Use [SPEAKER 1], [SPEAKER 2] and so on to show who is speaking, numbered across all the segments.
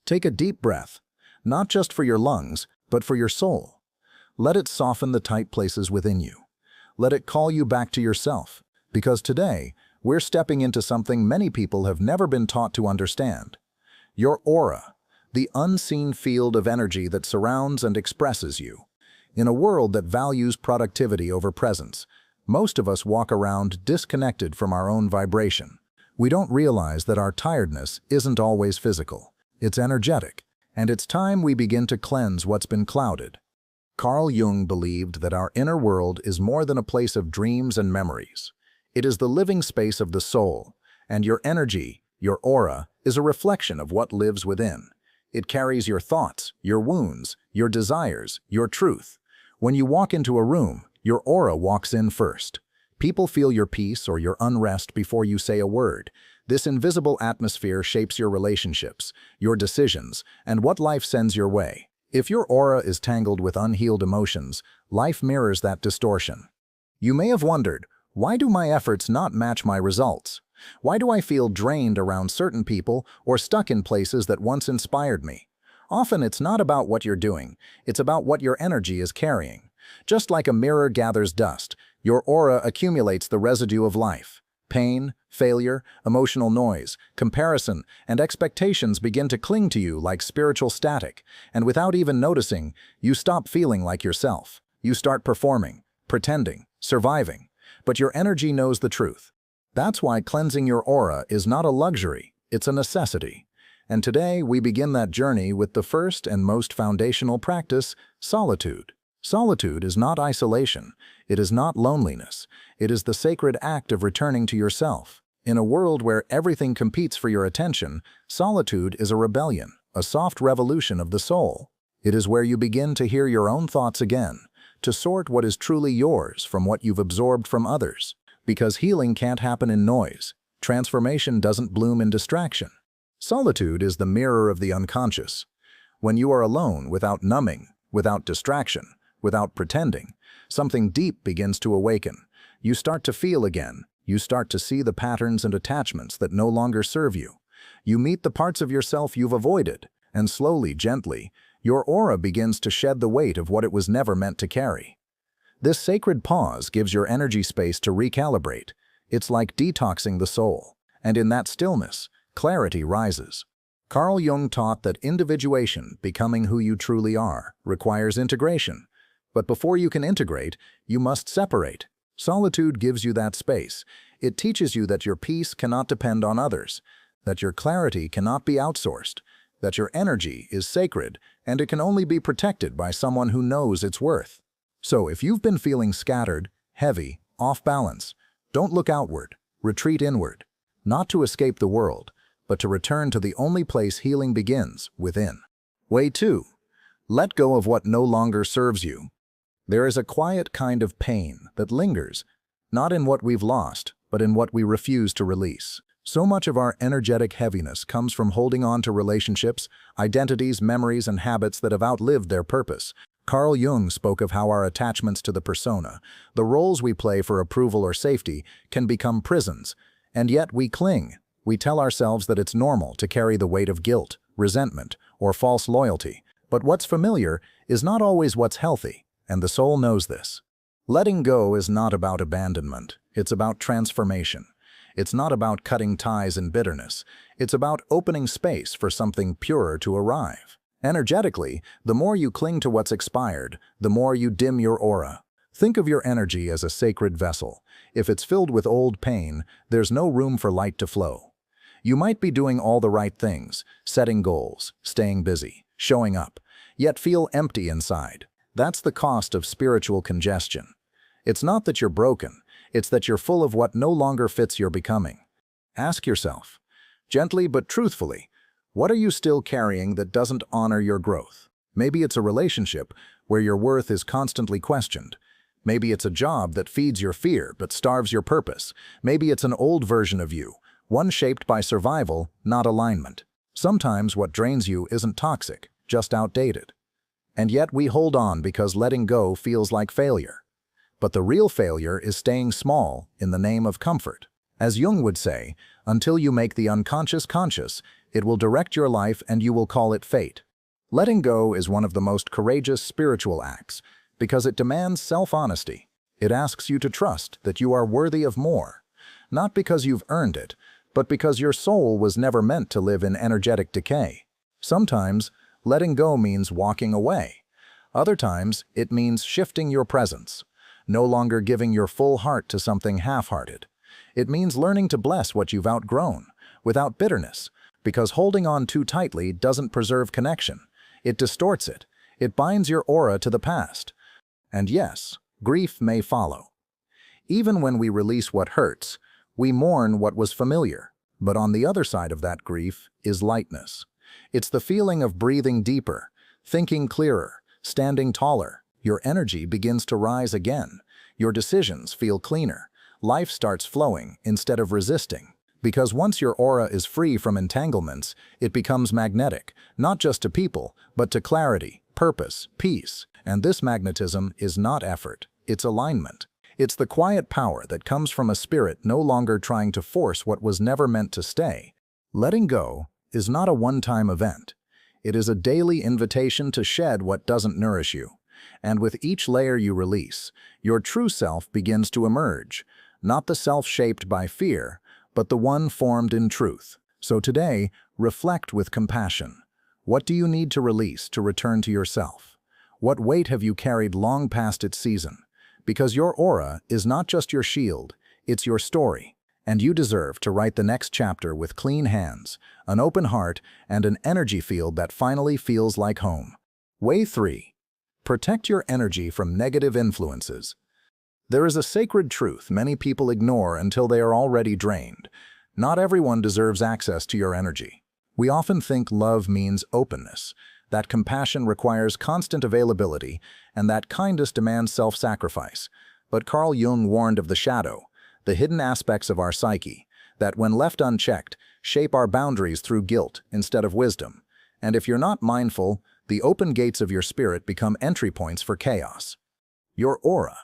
[SPEAKER 1] Take a deep breath, not just for your lungs, but for your soul. Let it soften the tight places within you. Let it call you back to yourself, because today, we're stepping into something many people have never been taught to understand. Your aura, the unseen field of energy that surrounds and expresses you. In a world that values productivity over presence, most of us walk around disconnected from our own vibration. We don't realize that our tiredness isn't always physical. It's energetic, and it's time we begin to cleanse what's been clouded. Carl Jung believed that our inner world is more than a place of dreams and memories. It is the living space of the soul, and your energy, your aura, is a reflection of what lives within. It carries your thoughts, your wounds, your desires, your truth. When you walk into a room, your aura walks in first. People feel your peace or your unrest before you say a word. This invisible atmosphere shapes your relationships, your decisions, and what life sends your way. If your aura is tangled with unhealed emotions, life mirrors that distortion. You may have wondered, why do my efforts not match my results? Why do I feel drained around certain people or stuck in places that once inspired me? Often it's not about what you're doing, it's about what your energy is carrying. Just like a mirror gathers dust, your aura accumulates the residue of life. Pain, failure, emotional noise, comparison, and expectations begin to cling to you like spiritual static, and without even noticing, you stop feeling like yourself. You start performing, pretending, surviving, but your energy knows the truth. That's why cleansing your aura is not a luxury, it's a necessity. And today we begin that journey with the first and most foundational practice, solitude. Solitude is not isolation, it is not loneliness, it is the sacred act of returning to yourself. In a world where everything competes for your attention, solitude is a rebellion, a soft revolution of the soul. It is where you begin to hear your own thoughts again, to sort what is truly yours from what you've absorbed from others. Because healing can't happen in noise, transformation doesn't bloom in distraction. Solitude is the mirror of the unconscious. When you are alone, without numbing, without distraction, without pretending, something deep begins to awaken. You start to feel again. You start to see the patterns and attachments that no longer serve you. You meet the parts of yourself you've avoided, and slowly, gently, your aura begins to shed the weight of what it was never meant to carry. This sacred pause gives your energy space to recalibrate. It's like detoxing the soul, and in that stillness, clarity rises. Carl Jung taught that individuation, becoming who you truly are, requires integration. But before you can integrate, you must separate. Solitude gives you that space. It teaches you that your peace cannot depend on others, that your clarity cannot be outsourced, that your energy is sacred, and it can only be protected by someone who knows its worth. So if you've been feeling scattered, heavy, off balance, don't look outward, retreat inward, not to escape the world, but to return to the only place healing begins, within. Way 2. Let go of what no longer serves you. There is a quiet kind of pain that lingers, not in what we've lost, but in what we refuse to release. So much of our energetic heaviness comes from holding on to relationships, identities, memories, and habits that have outlived their purpose. Carl Jung spoke of how our attachments to the persona, the roles we play for approval or safety, can become prisons, and yet we cling. We tell ourselves that it's normal to carry the weight of guilt, resentment, or false loyalty. But what's familiar is not always what's healthy, and the soul knows this. Letting go is not about abandonment, it's about transformation. It's not about cutting ties in bitterness, it's about opening space for something purer to arrive. Energetically, the more you cling to what's expired, the more you dim your aura. Think of your energy as a sacred vessel. If it's filled with old pain, there's no room for light to flow. You might be doing all the right things, setting goals, staying busy, showing up, yet feel empty inside. That's the cost of spiritual congestion. It's not that you're broken, it's that you're full of what no longer fits your becoming. Ask yourself, gently but truthfully, what are you still carrying that doesn't honor your growth? Maybe it's a relationship where your worth is constantly questioned. Maybe it's a job that feeds your fear but starves your purpose. Maybe it's an old version of you, one shaped by survival, not alignment. Sometimes what drains you isn't toxic, just outdated. And yet we hold on because letting go feels like failure. But the real failure is staying small in the name of comfort. As Jung would say, until you make the unconscious conscious, It will direct your life and you will call it fate. Letting go is one of the most courageous spiritual acts because it demands self-honesty. It asks you to trust that you are worthy of more, not because you've earned it, but because your soul was never meant to live in energetic decay. Sometimes, letting go means walking away. Other times, it means shifting your presence, no longer giving your full heart to something half-hearted. It means learning to bless what you've outgrown, without bitterness, because holding on too tightly doesn't preserve connection. It distorts it. It binds your aura to the past. And yes, grief may follow. Even when we release what hurts, we mourn what was familiar. But on the other side of that grief is lightness. It's the feeling of breathing deeper, thinking clearer, standing taller. Your energy begins to rise again. Your decisions feel cleaner. Life starts flowing instead of resisting. Because once your aura is free from entanglements, it becomes magnetic, not just to people, but to clarity, purpose, peace. And this magnetism is not effort, it's alignment. It's the quiet power that comes from a spirit no longer trying to force what was never meant to stay. Letting go is not a one-time event. It is a daily invitation to shed what doesn't nourish you. And with each layer you release, your true self begins to emerge, not the self shaped by fear, but the one formed in truth. So today, reflect with compassion. What do you need to release to return to yourself? What weight have you carried long past its season? Because your aura is not just your shield, it's your story. And you deserve to write the next chapter with clean hands, an open heart, and an energy field that finally feels like home. Way 3. Protect your energy from negative influences. There is a sacred truth many people ignore until they are already drained. Not everyone deserves access to your energy. We often think love means openness, that compassion requires constant availability, and that kindness demands self-sacrifice. But Carl Jung warned of the shadow, the hidden aspects of our psyche, that when left unchecked, shape our boundaries through guilt instead of wisdom. And if you're not mindful, the open gates of your spirit become entry points for chaos. Your aura,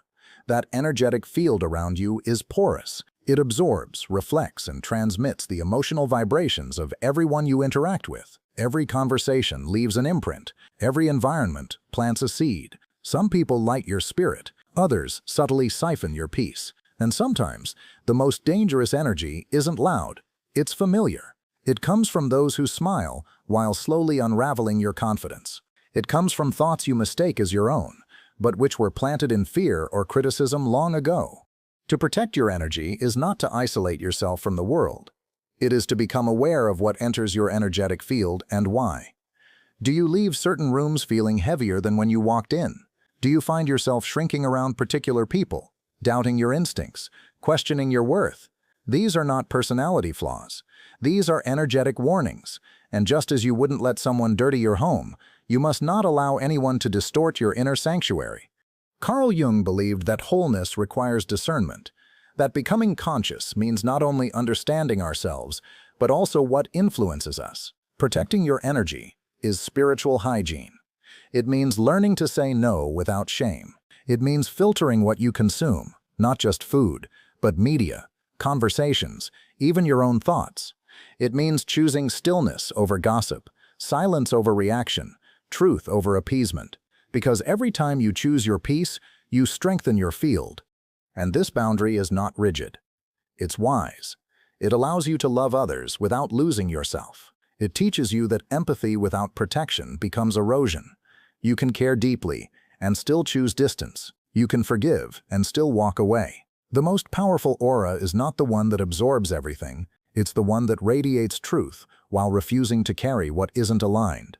[SPEAKER 1] that energetic field around you, is porous. It absorbs, reflects, and transmits the emotional vibrations of everyone you interact with. Every conversation leaves an imprint. Every environment plants a seed. Some people light your spirit. Others subtly siphon your peace. And sometimes, the most dangerous energy isn't loud. It's familiar. It comes from those who smile while slowly unraveling your confidence. It comes from thoughts you mistake as your own, but which were planted in fear or criticism long ago. To protect your energy is not to isolate yourself from the world. It is to become aware of what enters your energetic field and why. Do you leave certain rooms feeling heavier than when you walked in? Do you find yourself shrinking around particular people, doubting your instincts, questioning your worth? These are not personality flaws. These are energetic warnings. And just as you wouldn't let someone dirty your home, you must not allow anyone to distort your inner sanctuary. Carl Jung believed that wholeness requires discernment, that becoming conscious means not only understanding ourselves, but also what influences us. Protecting your energy is spiritual hygiene. It means learning to say no without shame. It means filtering what you consume, not just food, but media, conversations, even your own thoughts. It means choosing stillness over gossip, silence over reaction, truth over appeasement. Because every time you choose your peace, you strengthen your field. And this boundary is not rigid. It's wise. It allows you to love others without losing yourself. It teaches you that empathy without protection becomes erosion. You can care deeply and still choose distance. You can forgive and still walk away. The most powerful aura is not the one that absorbs everything. It's the one that radiates truth while refusing to carry what isn't aligned.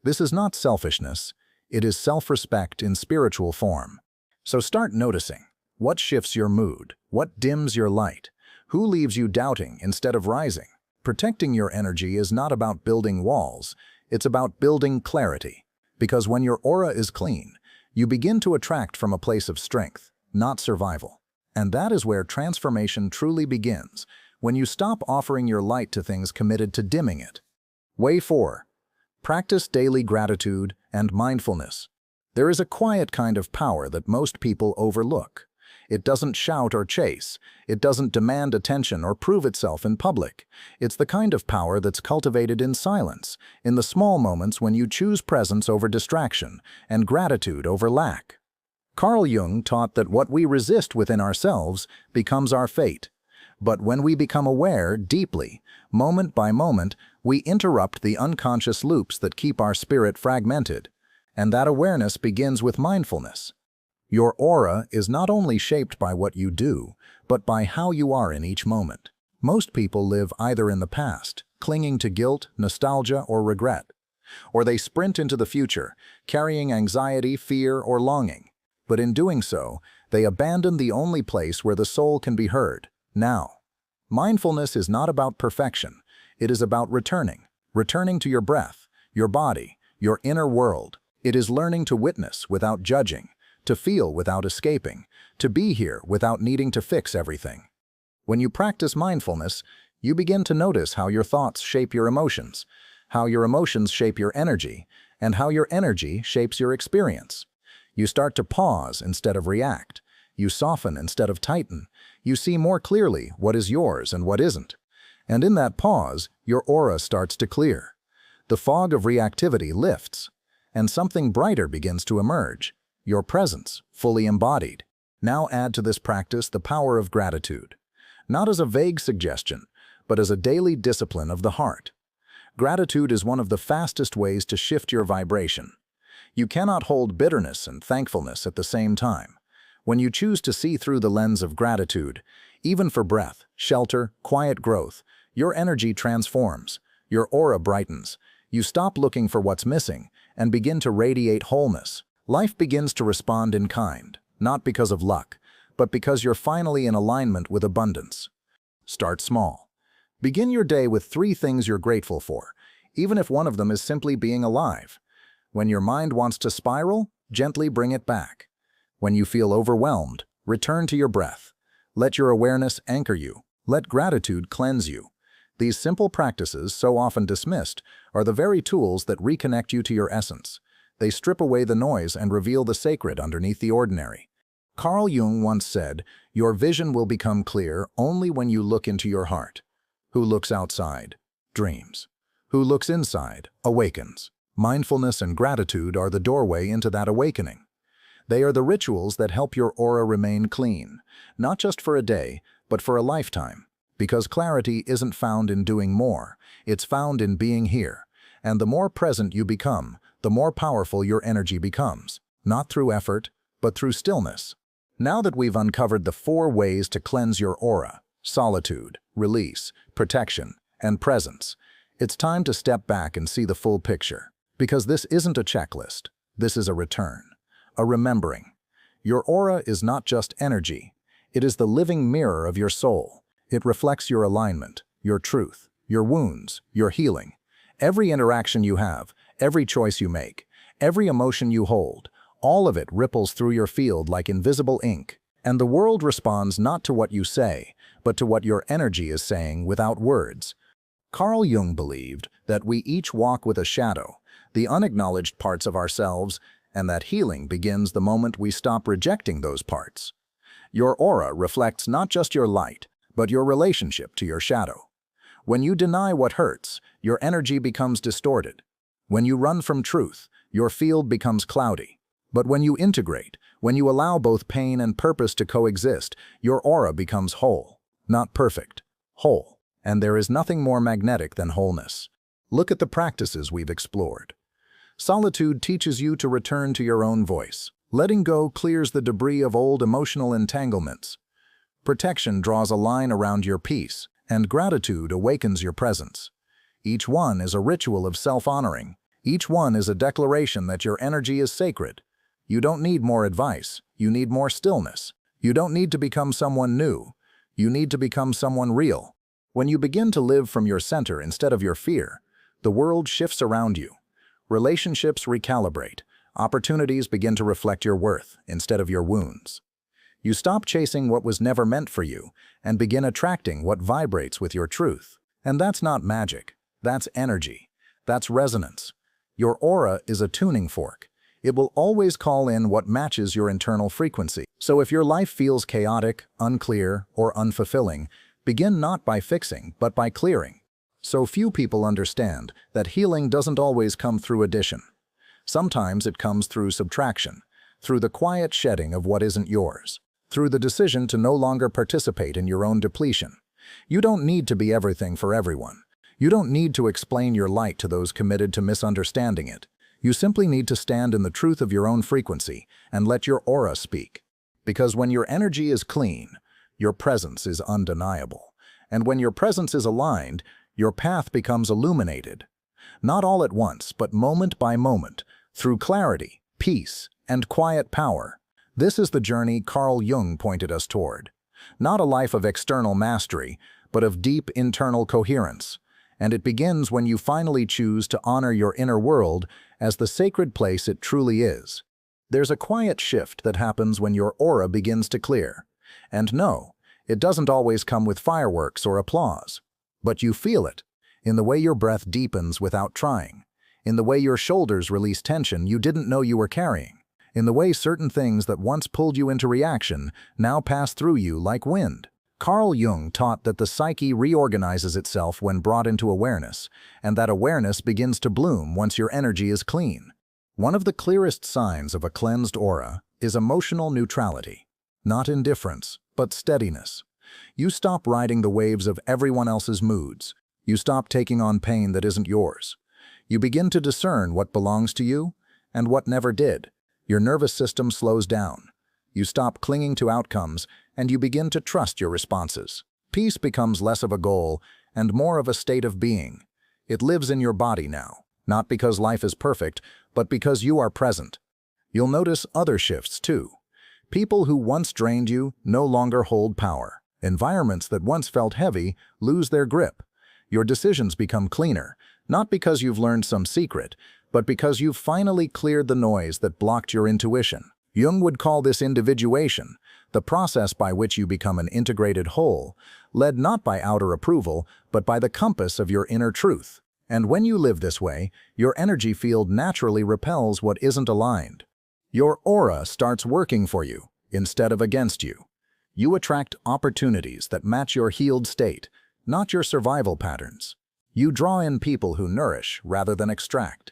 [SPEAKER 1] This is not selfishness. It is self-respect in spiritual form. So start noticing. What shifts your mood? What dims your light? Who leaves you doubting instead of rising? Protecting your energy is not about building walls. It's about building clarity. Because when your aura is clean, you begin to attract from a place of strength, not survival. And that is where transformation truly begins, when you stop offering your light to things committed to dimming it. Way 4. Practice daily gratitude and mindfulness. There is a quiet kind of power that most people overlook. It doesn't shout or chase. It doesn't demand attention or prove itself in public. It's the kind of power that's cultivated in silence, in the small moments when you choose presence over distraction and gratitude over lack. Carl Jung taught that what we resist within ourselves becomes our fate. But when we become aware deeply, moment by moment, we interrupt the unconscious loops that keep our spirit fragmented. And that awareness begins with mindfulness. Your aura is not only shaped by what you do, but by how you are in each moment. Most people live either in the past, clinging to guilt, nostalgia, or regret, or they sprint into the future, carrying anxiety, fear, or longing. But in doing so, they abandon the only place where the soul can be heard, now. Mindfulness is not about perfection. It is about returning to your breath, your body, your inner world. It is learning to witness without judging, to feel without escaping, to be here without needing to fix everything. When you practice mindfulness, you begin to notice how your thoughts shape your emotions, how your emotions shape your energy, and how your energy shapes your experience. You start to pause instead of react. You soften instead of tighten. You see more clearly what is yours and what isn't. And in that pause, your aura starts to clear. The fog of reactivity lifts, and something brighter begins to emerge. Your presence, fully embodied. Now add to this practice the power of gratitude. Not as a vague suggestion, but as a daily discipline of the heart. Gratitude is one of the fastest ways to shift your vibration. You cannot hold bitterness and thankfulness at the same time. When you choose to see through the lens of gratitude, even for breath, shelter, quiet growth, your energy transforms, your aura brightens. You stop looking for what's missing and begin to radiate wholeness. Life begins to respond in kind, not because of luck, but because you're finally in alignment with abundance. Start small. Begin your day with 3 things you're grateful for, even if one of them is simply being alive. When your mind wants to spiral, gently bring it back. When you feel overwhelmed, return to your breath. Let your awareness anchor you. Let gratitude cleanse you. These simple practices, so often dismissed, are the very tools that reconnect you to your essence. They strip away the noise and reveal the sacred underneath the ordinary. Carl Jung once said, "Your vision will become clear only when you look into your heart." Who looks outside dreams. Who looks inside awakens. Mindfulness and gratitude are the doorway into that awakening. They are the rituals that help your aura remain clean, not just for a day, but for a lifetime. Because clarity isn't found in doing more, it's found in being here. And the more present you become, the more powerful your energy becomes, not through effort, but through stillness. Now that we've uncovered the 4 ways to cleanse your aura, solitude, release, protection, and presence, it's time to step back and see the full picture. Because this isn't a checklist, this is a return, a remembering. Your aura is not just energy, it is the living mirror of your soul. It reflects your alignment, your truth, your wounds, your healing. Every interaction you have, every choice you make, every emotion you hold, all of it ripples through your field like invisible ink. And the world responds not to what you say, but to what your energy is saying without words. Carl Jung believed that we each walk with a shadow, the unacknowledged parts of ourselves, and that healing begins the moment we stop rejecting those parts. Your aura reflects not just your light, but your relationship to your shadow. When you deny what hurts, your energy becomes distorted. When you run from truth, your field becomes cloudy. But when you integrate, when you allow both pain and purpose to coexist, your aura becomes whole. Not perfect, whole. And there is nothing more magnetic than wholeness. Look at the practices we've explored. Solitude teaches you to return to your own voice. Letting go clears the debris of old emotional entanglements. Protection draws a line around your peace, and gratitude awakens your presence. Each one is a ritual of self-honoring. Each one is a declaration that your energy is sacred. You don't need more advice. You need more stillness. You don't need to become someone new. You need to become someone real. When you begin to live from your center instead of your fear, the world shifts around you. Relationships recalibrate. Opportunities begin to reflect your worth instead of your wounds. You stop chasing what was never meant for you and begin attracting what vibrates with your truth. And that's not magic. That's energy. That's resonance. Your aura is a tuning fork. It will always call in what matches your internal frequency. So if your life feels chaotic, unclear, or unfulfilling, begin not by fixing, but by clearing. So few people understand that healing doesn't always come through addition. Sometimes it comes through subtraction, through the quiet shedding of what isn't yours, through the decision to no longer participate in your own depletion. You don't need to be everything for everyone. You don't need to explain your light to those committed to misunderstanding it. You simply need to stand in the truth of your own frequency and let your aura speak. Because when your energy is clean, your presence is undeniable. And when your presence is aligned, your path becomes illuminated. Not all at once, but moment by moment, through clarity, peace, and quiet power. This is the journey Carl Jung pointed us toward. Not a life of external mastery, but of deep internal coherence. And it begins when you finally choose to honor your inner world as the sacred place it truly is. There's a quiet shift that happens when your aura begins to clear. And no, it doesn't always come with fireworks or applause. But you feel it, in the way your breath deepens without trying, in the way your shoulders release tension you didn't know you were carrying, in the way certain things that once pulled you into reaction now pass through you like wind. Carl Jung taught that the psyche reorganizes itself when brought into awareness, and that awareness begins to bloom once your energy is clean. One of the clearest signs of a cleansed aura is emotional neutrality. Not indifference, but steadiness. You stop riding the waves of everyone else's moods. You stop taking on pain that isn't yours. You begin to discern what belongs to you and what never did. Your nervous system slows down. You stop clinging to outcomes and you begin to trust your responses. Peace becomes less of a goal and more of a state of being. It lives in your body now, not because life is perfect, but because you are present. You'll notice other shifts too. People who once drained you no longer hold power. Environments that once felt heavy lose their grip. Your decisions become cleaner, not because you've learned some secret, but because you've finally cleared the noise that blocked your intuition. Jung would call this individuation, the process by which you become an integrated whole, led not by outer approval, but by the compass of your inner truth. And when you live this way, your energy field naturally repels what isn't aligned. Your aura starts working for you, instead of against you. You attract opportunities that match your healed state, not your survival patterns. You draw in people who nourish rather than extract.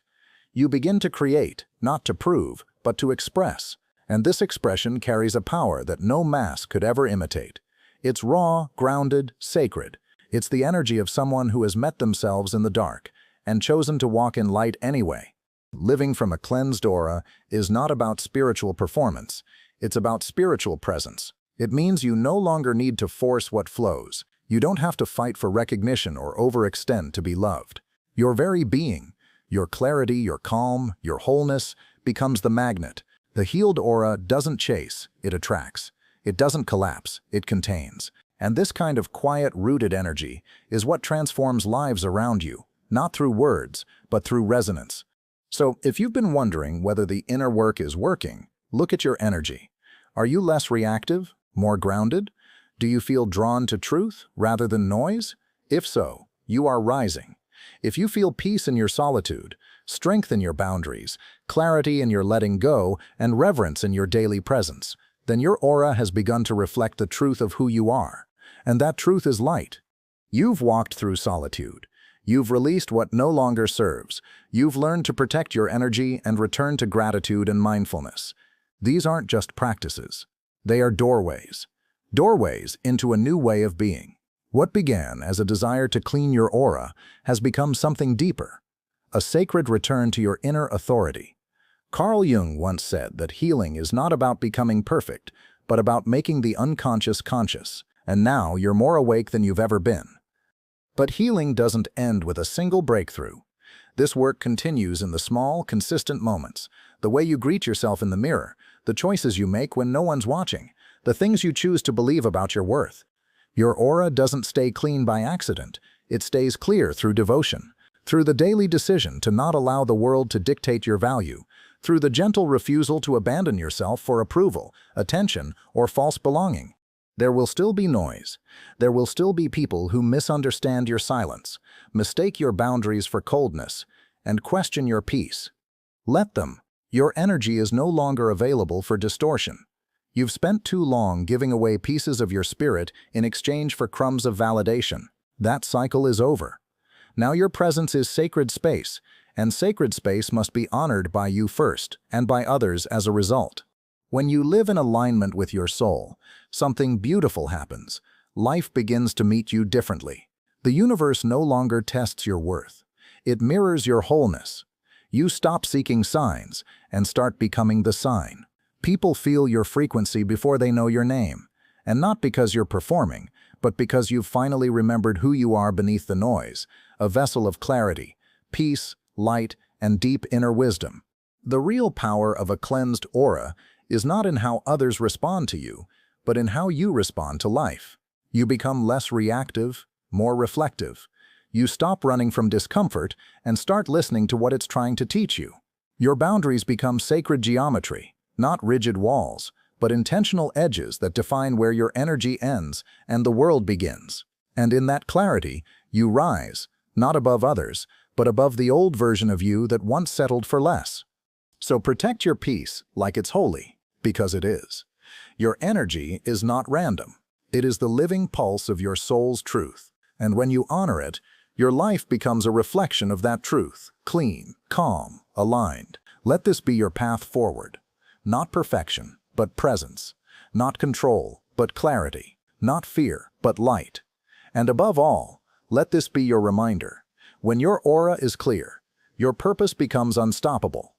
[SPEAKER 1] You begin to create, not to prove, but to express. And this expression carries a power that no mask could ever imitate. It's raw, grounded, sacred. It's the energy of someone who has met themselves in the dark and chosen to walk in light anyway. Living from a cleansed aura is not about spiritual performance. It's about spiritual presence. It means you no longer need to force what flows. You don't have to fight for recognition or overextend to be loved. Your very being, your clarity, your calm, your wholeness, becomes the magnet. The healed aura doesn't chase, it attracts. It doesn't collapse, it contains. And this kind of quiet, rooted energy is what transforms lives around you, not through words, but through resonance. So, if you've been wondering whether the inner work is working, look at your energy. Are you less reactive? More grounded? Do you feel drawn to truth rather than noise? If so, you are rising. If you feel peace in your solitude, strength in your boundaries, clarity in your letting go, and reverence in your daily presence, then your aura has begun to reflect the truth of who you are. And that truth is light. You've walked through solitude. You've released what no longer serves. You've learned to protect your energy and return to gratitude and mindfulness. These aren't just practices. They are doorways. Doorways into a new way of being. What began as a desire to clean your aura has become something deeper, a sacred return to your inner authority. Carl Jung once said that healing is not about becoming perfect, but about making the unconscious conscious, and now you're more awake than you've ever been. But healing doesn't end with a single breakthrough. This work continues in the small, consistent moments, the way you greet yourself in the mirror, the choices you make when no one's watching, the things you choose to believe about your worth. Your aura doesn't stay clean by accident. It stays clear through devotion, through the daily decision to not allow the world to dictate your value, through the gentle refusal to abandon yourself for approval, attention, or false belonging. There will still be noise. There will still be people who misunderstand your silence, mistake your boundaries for coldness, and question your peace. Let them. Your energy is no longer available for distortion. You've spent too long giving away pieces of your spirit in exchange for crumbs of validation. That cycle is over. Now your presence is sacred space, and sacred space must be honored by you first, and by others as a result. When you live in alignment with your soul, something beautiful happens. Life begins to meet you differently. The universe no longer tests your worth. It mirrors your wholeness. You stop seeking signs and start becoming the sign. People feel your frequency before they know your name, and not because you're performing, but because you've finally remembered who you are beneath the noise, a vessel of clarity, peace, light, and deep inner wisdom. The real power of a cleansed aura is not in how others respond to you, but in how you respond to life. You become less reactive, more reflective. You stop running from discomfort and start listening to what it's trying to teach you. Your boundaries become sacred geometry, not rigid walls, but intentional edges that define where your energy ends and the world begins. And in that clarity, you rise, not above others, but above the old version of you that once settled for less. So protect your peace like it's holy, because it is. Your energy is not random. It is the living pulse of your soul's truth. And when you honor it, your life becomes a reflection of that truth, clean, calm, aligned. Let this be your path forward. Not perfection, but presence. Not control, but clarity. Not fear, but light. And above all, let this be your reminder. When your aura is clear, your purpose becomes unstoppable.